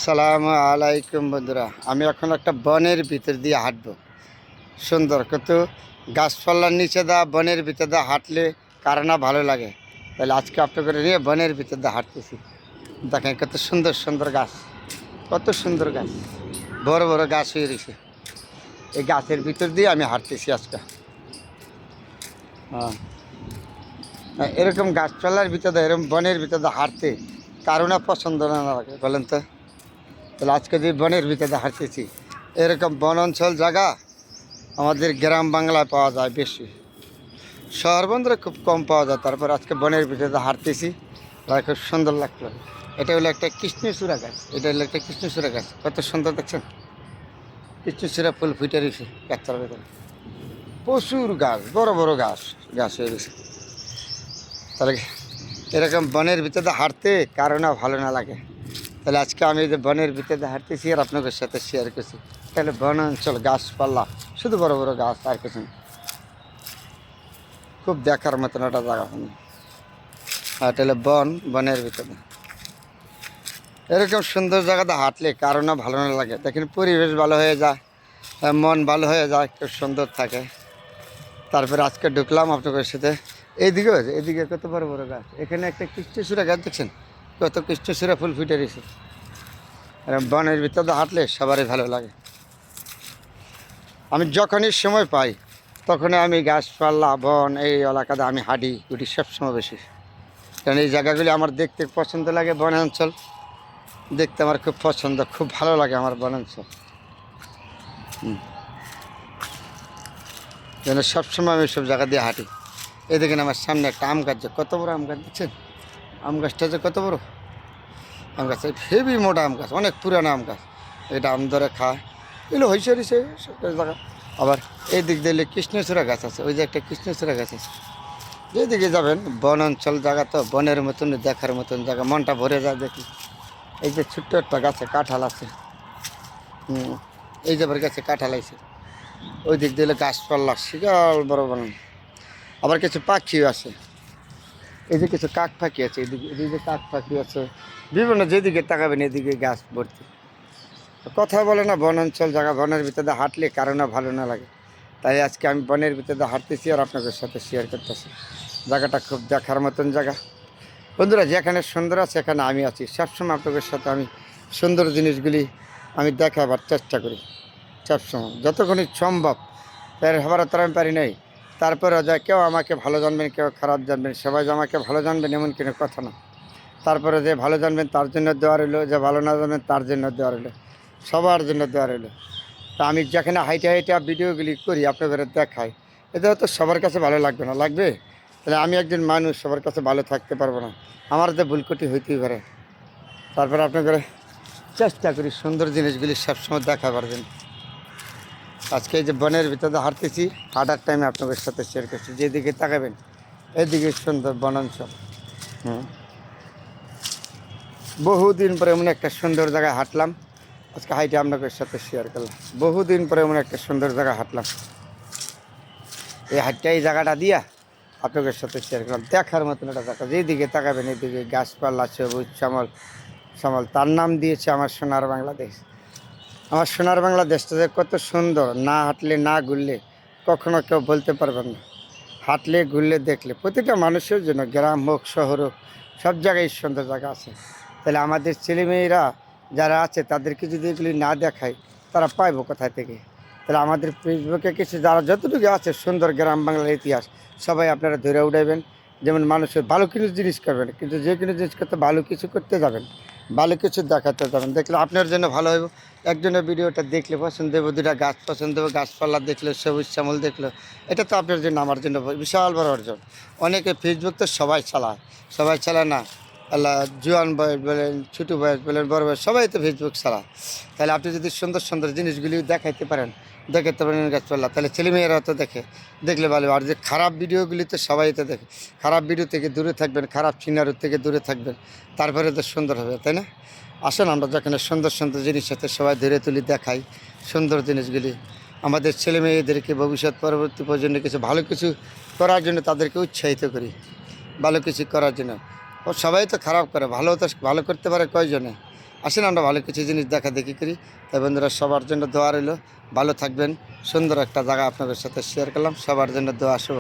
আসসালামু আলাইকুম বন্ধুরা, আমি এখন একটা বনের ভিতর দিয়ে হাঁটবো। সুন্দর কত গাছপালার নিচে দা বনের ভিতর দিয়ে হাঁটলে কার না ভালো লাগে। তাহলে আজকে আপনাদের নিয়ে বনের ভিতর দিয়ে হাঁটতেছি। দেখেন কত সুন্দর সুন্দর গাছ, কত সুন্দর গাছ, বড় বড় গাছ হয়ে রয়েছে। এই গাছের ভিতর দিয়ে আমি হাঁটতেছি আজকে। হ্যাঁ, এরকম গাছপালার ভিতরে এরকম বনের ভিতরে হাঁটতে কারো না পছন্দ না লাগে বলেন তো। তাহলে আজকে যে বনের ভিতরে হাঁটতেছি, এরকম বন অঞ্চল জায়গা আমাদের গ্রাম বাংলায় পাওয়া যায় বেশি, শহর বন্দরে খুব কম পাওয়া যায়। তারপর আজকে বনের ভিতরে হাঁটতেছি, খুব সুন্দর লাগলো। এটা হলো একটা কৃষ্ণচূড়া গাছ, এটা হলো একটা কৃষ্ণচূড়া গাছ, কত সুন্দর দেখছেন। কৃষ্ণচূড়া ফুল ফুটে রয়েছে গাছটার ভিতরে, প্রচুর গাছ, বড় বড় গাছ গাছ হয়ে গেছে। তাহলে এরকম বনের ভিতরে হাঁটতে কারো না ভালো না লাগে। তাহলে আজকে আমি যে বনের ভিতরে হাঁটতেছি আর আপনাদের সাথে শেয়ার করছি। তাহলে বন অঞ্চল, গাছপালা, শুধু বড় বড় গাছ, আর কিছু না। খুব দেখার মতন একটা জায়গা। আর তাহলে বনের ভিতরে এরকম সুন্দর জায়গাতে হাঁটলে কারো না ভালো না লাগে। দেখেন পরিবেশ ভালো হয়ে যায়, মন ভালো হয়ে যায়, খুব সুন্দর থাকে। তারপরে আজকে ঢুকলাম আপনাদের সাথে। এদিকে কত বড় বড় গাছ, এখানে একটা কৃষ্ণচূড়া গাছ দেখছেন, কত কৃষ্ণচূড়া ফুল ফুটে রয়েছে। বনের ভিতরে হাঁটলে সবারই ভালো লাগে। আমি যখনই সময় পাই তখনই আমি গাছপালা বন এই এলাকাতে আমি হাঁটি ঘুটি সবসময় বেশি। কারণ এই জায়গাগুলি আমার দেখতে পছন্দ লাগে। বনাঞ্চল দেখতে আমার খুব পছন্দ, খুব ভালো লাগে আমার বনাঞ্চল। যেন সবসময় আমি সব জায়গা দিয়ে হাঁটি। এই দেখেন আমার সামনে একটা আম গাছ, কত বড় আম গাছ দেখছেন। আম গাছটা যে কত বড় আম গাছ, হেভি মোটা আম গাছ, অনেক পুরানো আম গাছ। এটা আম ধরে খায়, এগুলো হয়েছে জায়গা। আবার এই দিক দিলে কৃষ্ণচূড়া গাছ আছে, ওই যে একটা কৃষ্ণচূড়া গাছ আছে। যেদিকে যাবেন বন অঞ্চল জায়গা, তো বনের মতন দেখার মতন জায়গা, মনটা ভরে যায় দেখি। এই যে ছোট্ট একটা গাছে কাঁঠাল আছে, এই যে গাছে কাঁঠাল আছে। ওই দিক দিলে গাছপালা শিগাল বড় বড়। আবার কিছু পাখিও আছে, এই যে কিছু কাক পাখি আছে, এদিকে কাক পাখি আছে বিভিন্ন। যেদিকে তাকাবেন এদিকে গাছ ভর্তি। কথা বলে না, বন অঞ্চল জায়গা, বনের ভিতরে হাঁটলে কারো না ভালো না লাগে। তাই আজকে আমি বনের ভিতরে হাঁটতেছি আর আপনাদের সাথে শেয়ার করতেছি। জায়গাটা খুব দেখার মতন জায়গা। বন্ধুরা, যেখানে সুন্দর আছে সেখানে আমি আছি সবসময়। আপনাদের সাথে আমি সুন্দর জিনিসগুলি আমি দেখাবার চেষ্টা করি সবসময়, যতক্ষণই সম্ভব। এর হবার তো আমি পারি নাই। তারপরে যা কেউ আমাকে ভালো জানবেন, কেউ খারাপ জানবেন, সবাই যে আমাকে ভালো জানবেন এমন কোনো কথা না। তারপরে যে ভালো জানবেন তার জন্য দেওয়া রইলো, যে ভালো না জানবেন তার জন্য দেওয়া রইলো, সবার জন্য দেওয়া রইলো। তা আমি যেখানে হাইটে হাইটে ভিডিওগুলি করি আপনাদের দেখাই, এতে হয়তো সবার কাছে ভালো লাগবে না, লাগবে। তাহলে আমি একজন মানুষ, সবার কাছে ভালো থাকতে পারবো না, আমার যে ভুলকুটি হইতেই পারে। তারপরে আপনাদের চেষ্টা করি সুন্দর জিনিসগুলি সবসময় দেখাবার জন্য। আজকে এই যে বনের ভিতরে হাঁটতেছি, হাঁটার টাইমে আপনাদের সাথে শেয়ার করছি। যেদিকে তাকাবেন এদিকে সুন্দর বনাঞ্চল। বহুদিন পরে এমন একটা সুন্দর জায়গায় হাঁটলাম, আজকে হাইটে আপনাদের সাথে শেয়ার করলাম। বহুদিন পরে এমন একটা সুন্দর জায়গায় হাঁটলাম, এই হাইটটা এই জায়গাটা দিয়া আপনাদের সাথে শেয়ার করলাম। দেখার মতন একটা জায়গা, যেদিকে তাকাবেন এদিকে গাছপালা সবুজ শ্যামল শ্যামল। তার নাম দিয়েছে আমার সোনার বাংলাদেশ। আমার সোনার বাংলাদেশটা যে কত সুন্দর, না হাঁটলে না ঘুরলে কখনো কেউ বলতে পারবেন না। হাঁটলে ঘুরলে দেখলে প্রতিটা মানুষের জন্য, গ্রাম হোক শহর হোক, সব জায়গায় সুন্দর জায়গা আছে। তাহলে আমাদের ছেলেমেয়েরা যারা আছে তাদেরকে যদি এগুলি না দেখায় তারা পাইব কোথায় থেকে। তাহলে আমাদের ফেসবুকে কিছু যারা যতটুকু আছে সুন্দর গ্রাম বাংলার ইতিহাস সবাই আপনারা ধরে উঠাইবেন। যেমন মানুষের ভালো কিছু জিনিস করবেন, কিন্তু যে কোনো জিনিস করতে ভালো কিছু করতে যাবেন, ভালো কিছু দেখাতে যাবেন, দেখলে আপনার জন্য ভালো হইব। একজনের ভিডিওটা দেখলে পছন্দ দেবো, দুটা গাছ পছন্দ দেবো, গাছপালা দেখলে, সবুজ শ্যামল দেখলো, এটা তো আপনার জন্য আমার জন্য বিশাল বড় অর্জন। অনেকে ফেসবুক তো সবাই চালায় না। আল্লাহ, জোয়ান বয়স বলেন, ছোটো বয়স বলেন, বড় বয়স, সবাই তো ফেসবুক চালায়। তাহলে আপনি যদি সুন্দর সুন্দর জিনিসগুলি দেখাইতে পারেন, দেখাতে পারেন গাছপালা, তাহলে ছেলেমেয়েরা তো দেখলে ভালো। আর যে খারাপ ভিডিওগুলি তো সবাই তো দেখে, খারাপ ভিডিও থেকে দূরে থাকবেন, খারাপ সিনারি থেকে দূরে থাকবেন, তারপরে তো সুন্দর হবে, তাই না? আসুন আমরা যেখানে সুন্দর সুন্দর জিনিস সাথে সবাই ধরে তুলি, দেখাই সুন্দর জিনিসগুলি। আমাদের ছেলে মেয়েদেরকে ভবিষ্যৎ পরবর্তী প্রজন্মে কিছু ভালো কিছু করার জন্য তাদেরকে উৎসাহিত করি, ভালো কিছু করার জন্য। ও সবাই তো খারাপ করে, ভালো তো ভালো করতে পারে কয়জনে? আসেন আমরা ভালো কিছু জিনিস দেখা দেখি করি। তাই বন্ধুরা সবার জন্য দোয়া রইল, ভালো থাকবেন। সুন্দর একটা জায়গা আপনাদের সাথে শেয়ার করলাম, সবার জন্য দোয়া শুভ